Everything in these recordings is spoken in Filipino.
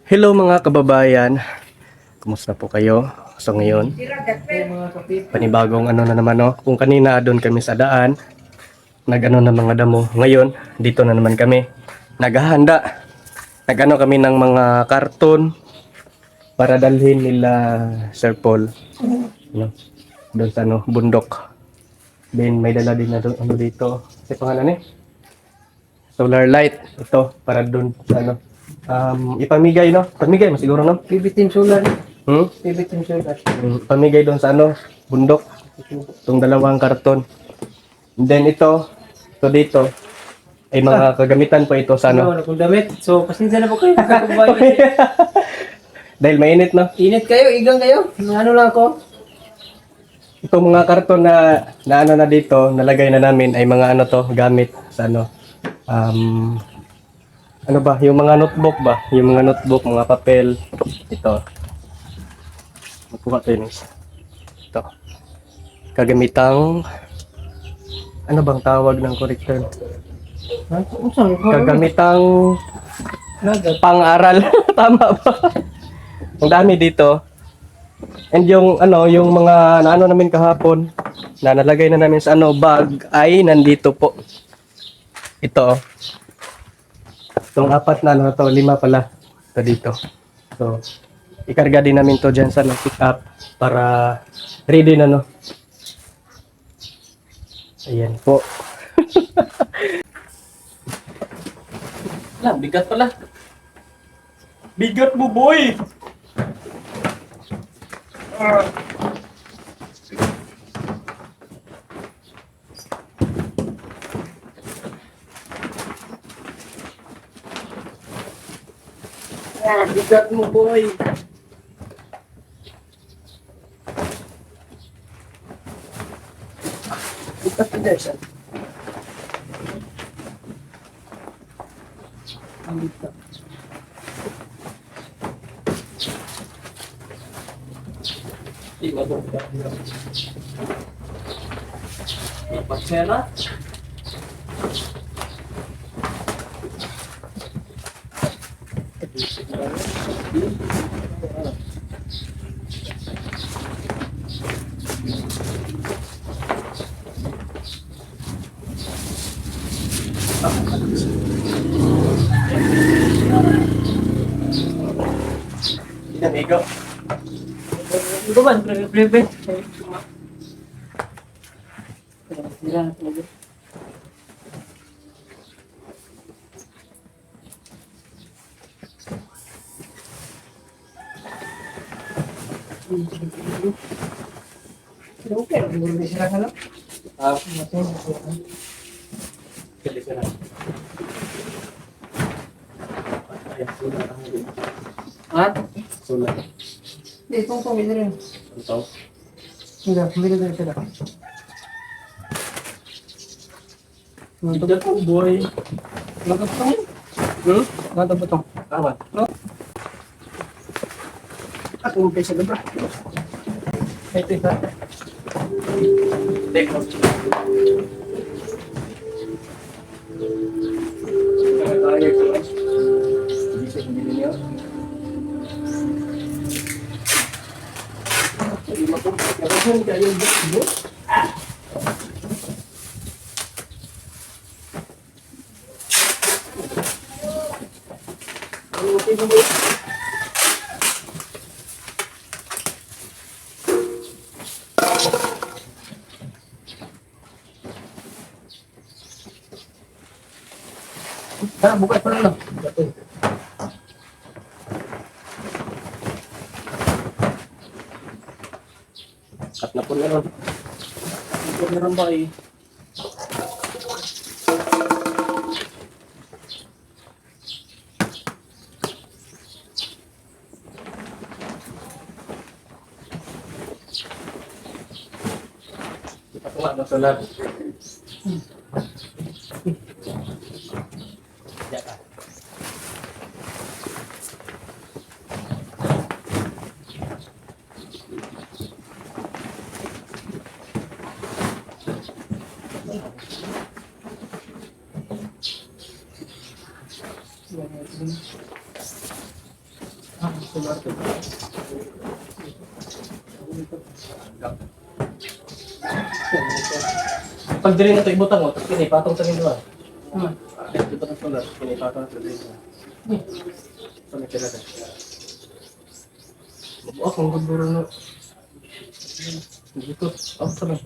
Hello mga kababayan, kumusta po kayo? So ngayon, panibagong ano na naman no? Kung kanina doon kami sa daan, nag-ano na mga damo. Ngayon, dito na naman kami. Naghahanda. Nag-ano kami ng mga karton para dalhin nila Sir Paul. No? Doon sa ano, bundok. Then may dala din na doon ano dito. Sa pangalan eh? Solar light. Ito para doon sa ano. Ipamigay no? Pamigay mo siguro no? Bibitin solar. Hmm? Bibitin solar. Pamigay doon sa ano, bundok. Itong dalawang karton. And then ito dito, ay mga kagamitan po ito sa ano. Ano, kung damit. So, pasensya na po kayo. Kababayan. Dahil mainit no. Init kayo, igang kayo. Ano lang ako. Itong mga karton na ano na dito, nalagay na namin ay mga ano to, gamit sa ano. Ano ba, yung mga notebook ba? Yung mga notebook, mga papel. Ito. Magkuha tayo ng isa. Ito. Kagamitang, ano bang tawag ng corrector? Kagamitang pang-aral. Tama ba? Ang dami dito. And yung ano, yung mga naano namin kahapon na nalagay na namin sa ano bag ay nandito po. Ito. Itong apat na ano to, 5 pala. Ito dito. So, ikarga din namin to diyan sa pick up para ready na no. Ayan po. Bigat pala. Bigat mo, boy! Bigat mo, boy! Bigat mo, Dersan. Ang bigat. Iba po. Pagsela. Amigo. Ito ba? Private. Sira na talaga. Okay, hindi sila ka lang. Pili ka na. Ayan, sulat ang huli. At? Sulat. Hindi, itong pumili rin. Ito. Hindi, pumili rin sila. Bigat mo, boy. Magkapatong yun. Hmm? Magkapatong. Tama. No? At huwag kayo sa labra. Ito isa. Take off. Tayo ito. Hindi siya hindi niyo. Hindi mapagkat. Kapag kayo yung Tara, bukas pa lang. Kat na po na ron. Ito na rin ba eh. Kita ko nga ng sulat. Ya ka. Pag diri na ito ibutang mo, tapos pinipatong sa nila. Hmm. Ibutang sa nila, pinipatong sa nila. Sa may tira. Mabuak, ang gudburo na. Dito, ako sa may.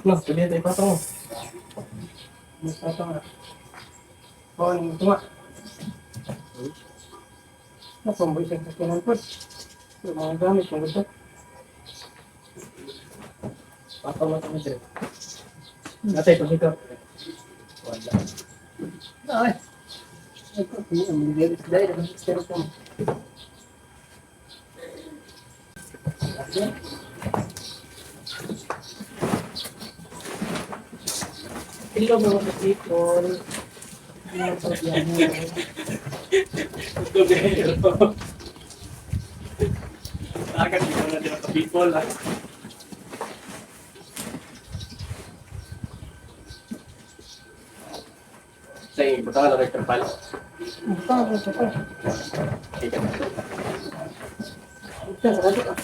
No, pwede ito ipatong mo. Ito nga. Oh, ito nga. Napamboy sa kakinan po. Yung mga gamit, yung gusto. Patong mo ito mo dito. Natay, pag ito. Wala. Ay. Ito, ang bilis dahil ang styrofoam. Hello mga people. Mga pagyaman. Agad dito na dito sa people. Sa ibutang na rin pala. Bukang ito pa. Sige na. Ito, sarado ka.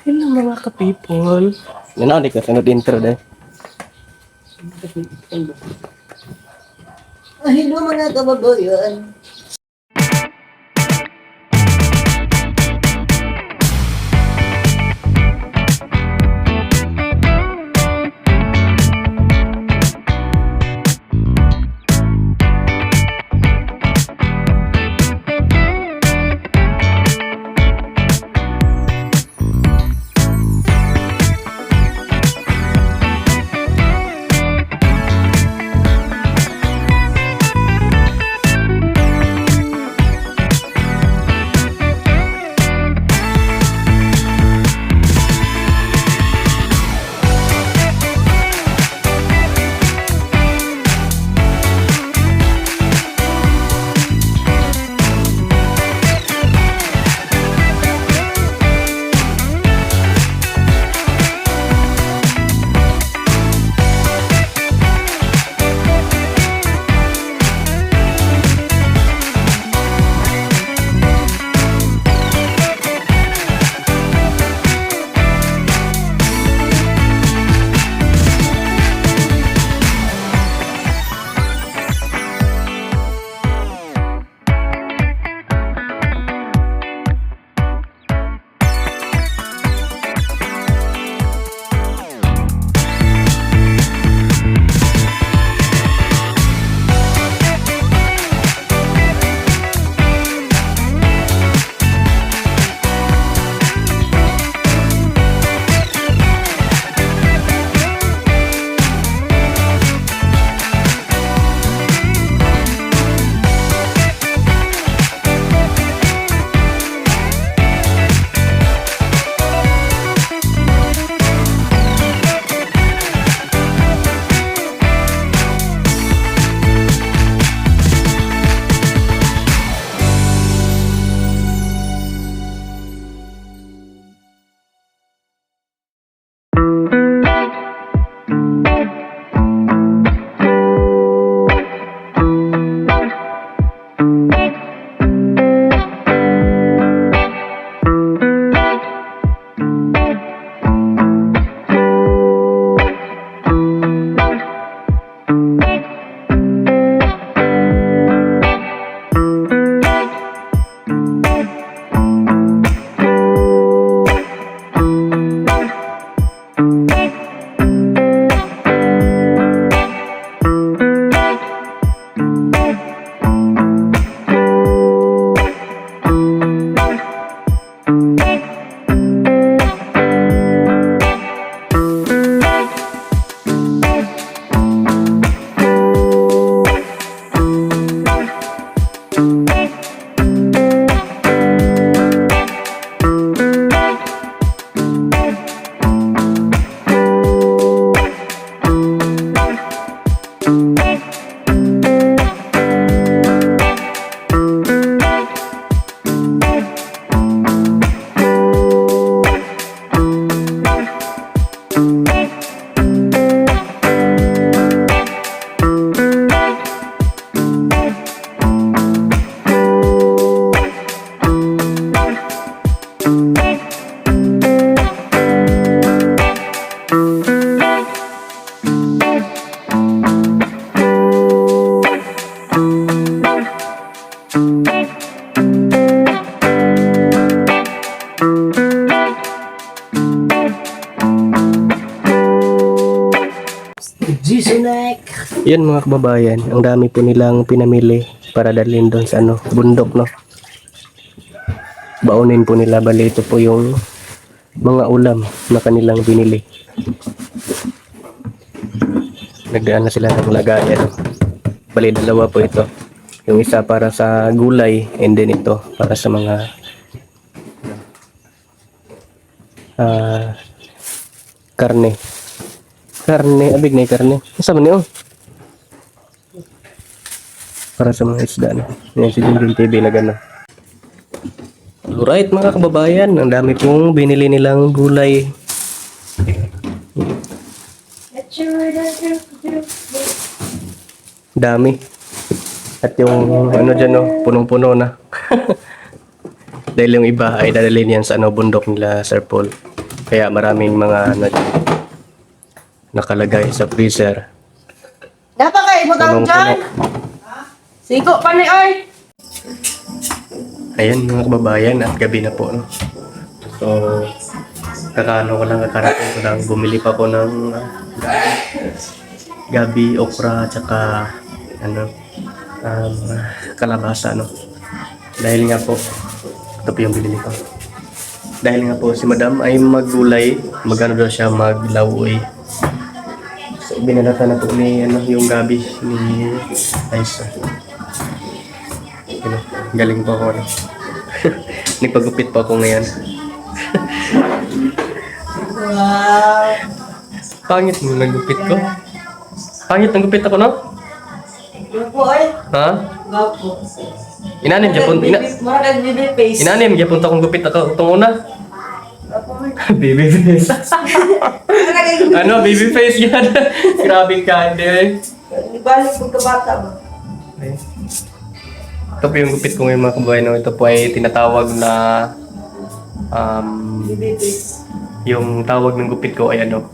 Hello mga ka-people. Nanawag ka, sunod intro dahil. Hello mga kababayan. Yan mga kababayan, ang dami po nilang pinamili para dalhin doon sa ano, bundok, no. Baunin po nila, bali ito po yung mga ulam na kanilang binili. Nagdaan na sila ng lagayan. Bali dalawa po ito. Yung isa para sa gulay and then ito para sa mga karne. Karne, abig na yung karne. Kasama niyo. Para sa mga isda na. Yan si Jinjin TV na gano'n. Alright mga kababayan, ang dami pong binili nilang gulay. Dami. At yung ano dyan, no, punong-puno na. Dahil yung iba ay dadalhin yan sa ano, bundok nila Sir Paul. Kaya maraming mga ano, nakalagay sa freezer. Dapat kayo mo tawag dyan? Siko pa ni ay! Ayan mga kababayan, at gabi na po, no? So, kakano ko lang, kakarating ko lang, bumili pa ko ng gabi, okra, tsaka ano, kalabasa, no? Dahil nga po, ito po yung binili ko. Dahil nga po si Madam ay maggulay, magano daw siya, maglawoy. So, binalata na po ni ano, yung gabi ni Aisa. Ano, galing po ako, ano. Nagpagupit po ako ngayon. Wow! Pangit mo nagupit ko. Pangit ng gupit ako, no? Gapo ay! Ha? Gapo. Inanim Japon, Marag baby face. inanim Japon ta kong gupit ako itong una. Gapo ay. Baby face. Ano, baby face yan. Grabe ka, hindi. Ibalik mo ka bata ba? Ito po yung gupit ko ngayon mga kababayan, no? Ito po ay tinatawag na Baby face. yung tawag ng gupit ko ay ano,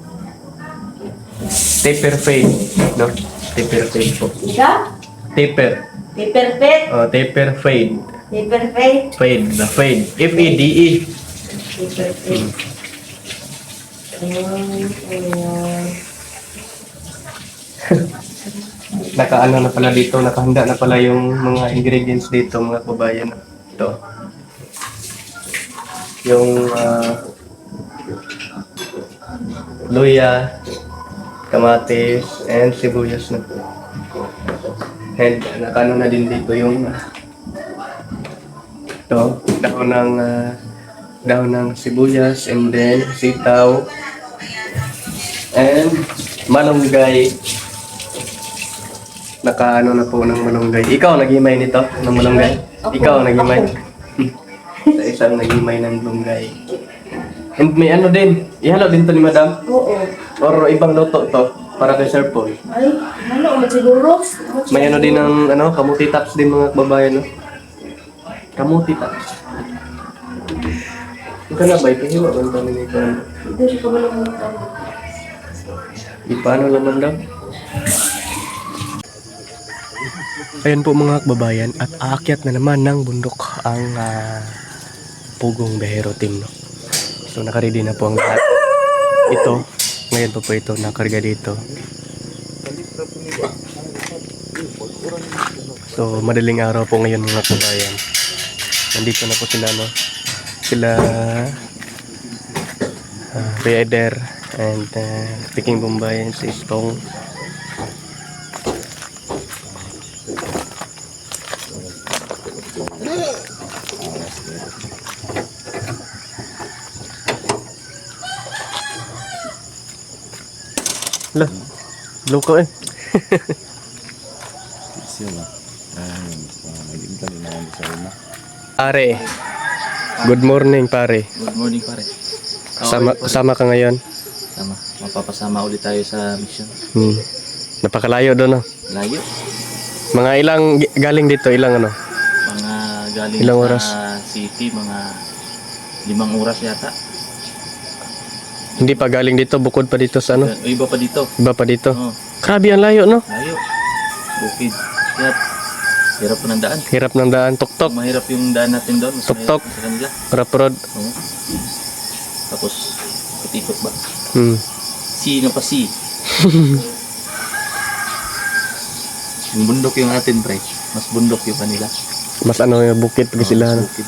taper fade, no? Taper fade po. Ika? Taper. Paper pet? Taper fade. Paper pet? Fade, the fade. F-A-D-E. Paper pet. Nakaano na pala dito, nakahanda na pala yung mga ingredients dito mga kababayan. Ito. Yung luya, kamatis, and sibuyas na. And nakaano na din dito yung ito, dahon ng sibuyas, and then sitaw, and malunggay. Nakaano na po ng malunggay. Ikaw nagimay nito ng malunggay? Ako. Ikaw nagimay? Sa isang nagimay ng malunggay. And may ano din, ihalo din to ni Madam? Oo. Or ibang luto to para kay Sir Paul. Ay, ano mo siguro? May ano din ng ano, kamuti tops din mga kababayan, no? Kamuti tops. Ika na ba? Ipahiwa man kami ni Ika. Hindi siya kabalo mo tayo. Paano naman daw? Ayan po mga kababayan, at aakyat na naman ng bundok ang Pugong Behero team, no? So nakaready na po ang lahat. Ito, ngayon po ito nakarga dito. So madaling araw po ngayon mga kababayan. Nandito na po sila, no? Sila Raider and Peking Bombay and si Stong. Lah, loko eh. Pare, good morning pare. Good morning pare. Kasama ka ngayon. Sama. Mapapasama ulit tayo sa mission. Napakalayo doon, no? Layo. Mga ilang galing dito, ilang ano? Mga galing Ilang sa oras? city, mga 5 oras yata. Hindi pa galing dito, bukod pa dito sa ano? O, iba pa dito. Iba pa dito. Oo. Grabe ang layo, no? Layo. Bukid. Yat. Hirap po ng daan. Hirap ng daan, tuktok, Mahirap yung daan natin doon. Mas Tok-tok. mahirap sa kanila. raprod. Oo. Tapos, ikot ba? Hmm. Si nga pa si. Yung bundok yung atin, pre. Mas bundok yung kanila. Mas ano yung bukit pag sila. Ano? Bukid.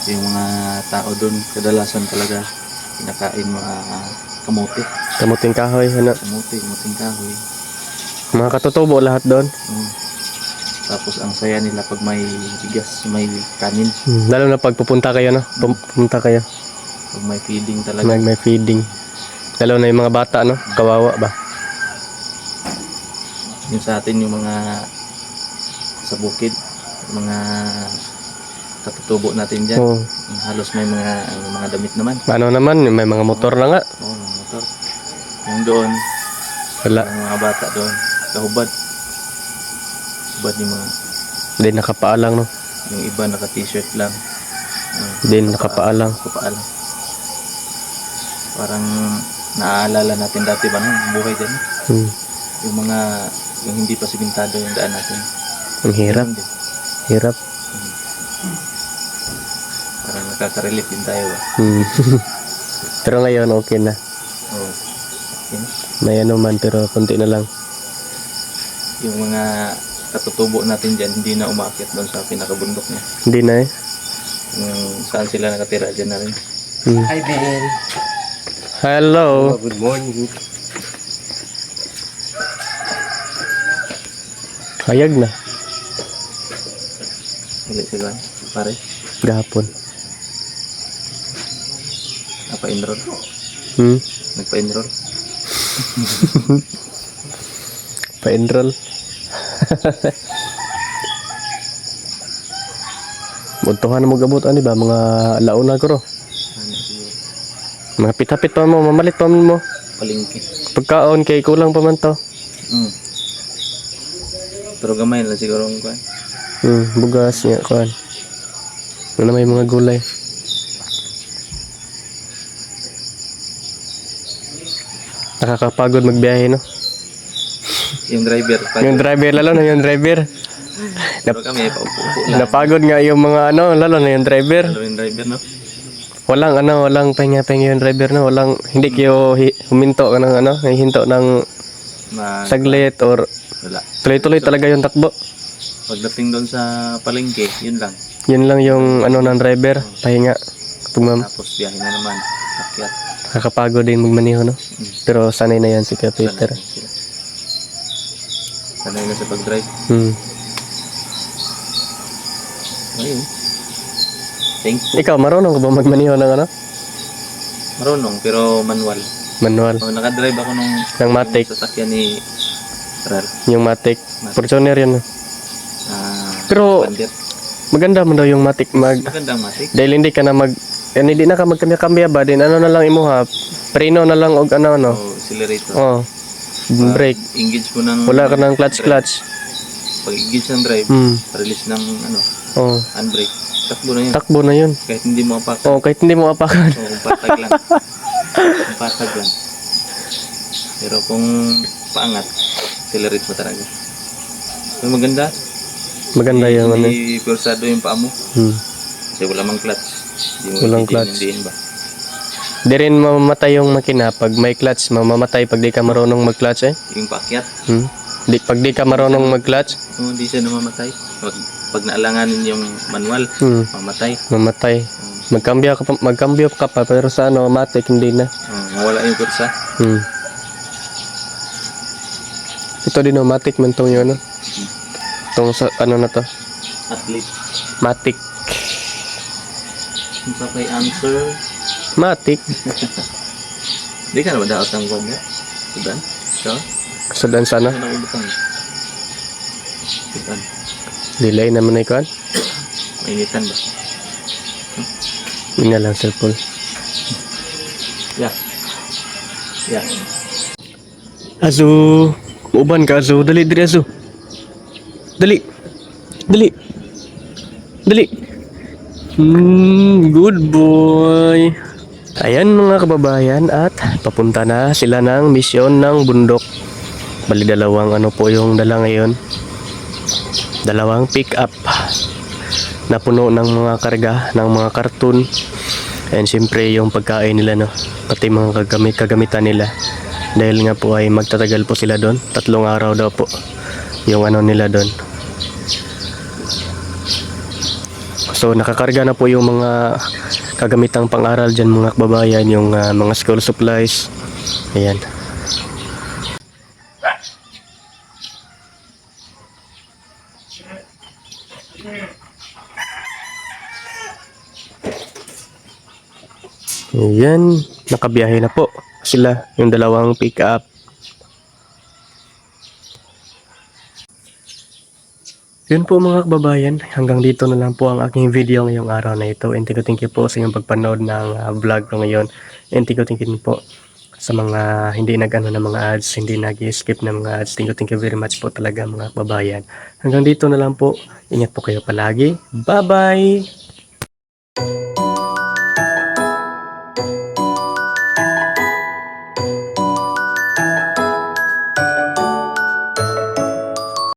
Yung mga tao doon, kadalasan talaga kinakain mga kamote. Kamuting kahoy. Ano? Kamuting kahoy. Mga katutubo lahat doon. Tapos ang saya nila pag may bigas, may kanin, Lalo na pag pupunta kayo, no? Pupunta kayo. pag may feeding talaga. May feeding. Lalo na yung mga bata, no? Kawawa ba? Yung sa atin yung mga sa bukid, mga katutubo natin dyan. Oo. Halos may mga damit naman. Ano naman, may mga motor na nga. Oo, mga motor. Yung doon, Wala. yung mga bata doon, kahubad. Hubad yung mga, Hindi nakapaalang, no? yung iba naka-t-shirt lang. Hindi nakapaalang. Nakapaalang. Parang naaalala natin dati ba nung buhay dyan. Hmm. Yung yung hindi pa simentado yung daan natin. Ang hirap. Ganun din. Hirap. Parang nakaka-relate din tayo ba? Pero ngayon, okay na. Oo. Okay. May ano man, pero konti na lang. Yung mga katutubo natin dyan, hindi na umakyat doon sa pinakabundok niya. Hindi na eh. Yung saan sila nakatira dyan na rin. Hi, Ben. Hello. Good morning. Hayag na. Hindi sila, pare. Gahapon. Napa-enroll. Nagpa-enroll. Pa-enroll. Buntuhan mo gabot ani ba mga launa ko ro. Ano siguro? Mga pitapit pa mo, mamalit pa mo. Palingki. Pagkaon kay kulang pa man to. Pero gamay lang siguro ang kuhan. Bugas niya kuan. Ano may mga gulay. Nakakapagod magbiyahe, no? Yung driver. Yung driver, lalo na yung driver. Pero kami, paupo-upo lang. Napagod nga yung mga ano, lalo na yung driver. Lalo yung driver, no? Walang pahinga-pahinga yung driver, no? Hindi kayo huminto ka ng ano, hinto ng saglit or Wala. tuloy-tuloy talaga yung takbo. Pagdating doon sa palengke, yun lang. Yun lang yung ano ng driver, pahinga. Tapos biyahe na naman. Akyat. Nakakapagod din magmaniho, no? Pero sanay na yan si Kuya Peter. Sanay na sa pag-drive. Ayun. Thank you. Ikaw, marunong ka ba magmaniho ng ano? Marunong, pero manual. Manual. Nakadrive ako nung Ng Matic. sasakyan ni Rar. Yung Matic. Fortuner yan, no? Pero Bandit. maganda mo daw yung Matic Magandang Matic. dahil hindi ka na hindi na ka magkambya ba din ano na lang imo ha, preno na lang og ano no. O accelerator. Oh. Brake. Engage mo ng Wala ka ng clutch. Pag engage ng drive, Hmm. release ng Oh. handbrake. Takbo na yun. Takbo na yun. Kahit hindi mo apakan. Oh, kahit hindi mo apakan. Kung patag lang. Kung patag lang. Pero kung paangat, accelerate mo talaga. So maganda. Maganda yung ano. Hindi pulsado yung paa mo. Kasi wala mang clutch. Hindi mo Walang iintindihin ba? Di rin mamamatay yung makina pag may clutch, mamamatay pag di ka marunong mag-clutch eh. Yung paakyat, Pag di ka marunong mag-clutch, kung hindi siya namamatay. Pag naalanganin yung manual, mamatay. mamatay. Magkambyo ka pa pero sa ano, matic hindi na. Mawala yung kursa. Ito din no, matic man tong yun, no? Itong sa, ano na to? Athlete. Matic. Kung sa kay answer, Matic. di ka na ba daot ang buwan niya? Sudan? So? Sudan sana. Ano na ubutang? Sudan. Delay naman na ikaw. Mainitan ba? Yun na lang, Sir Paul. Yeah. Yeah. Azu. Uban ka, Azu. Dali, dali, Azu. Dali. Dali. Dali. Good boy. Ayan mga kababayan at papunta na sila ng misyon ng bundok. Bali dalawang ano po yung dala ngayon. Dalawang pick up na puno ng mga karga, ng mga karton. And siyempre yung pagkain nila, no, pati mga kagamitan nila. Dahil nga po ay magtatagal po sila doon. 3 araw daw po yung ano nila doon. So nakakarga na po yung mga kagamitang pang-aral dyan mga kababayan, yung mga school supplies. Ayan. Ayan, nakabiyahe na po sila, yung dalawang pick-up. Yun po mga kababayan, hanggang dito na lang po ang aking video ngayong araw na ito. And thank you po sa inyong pagpanood ng vlog ko ngayon. And thank you po sa mga hindi nag-ano ng mga ads, hindi nag-skip ng mga ads. Thank you very much po talaga mga kababayan. Hanggang dito na lang po, ingat po kayo palagi. Bye-bye!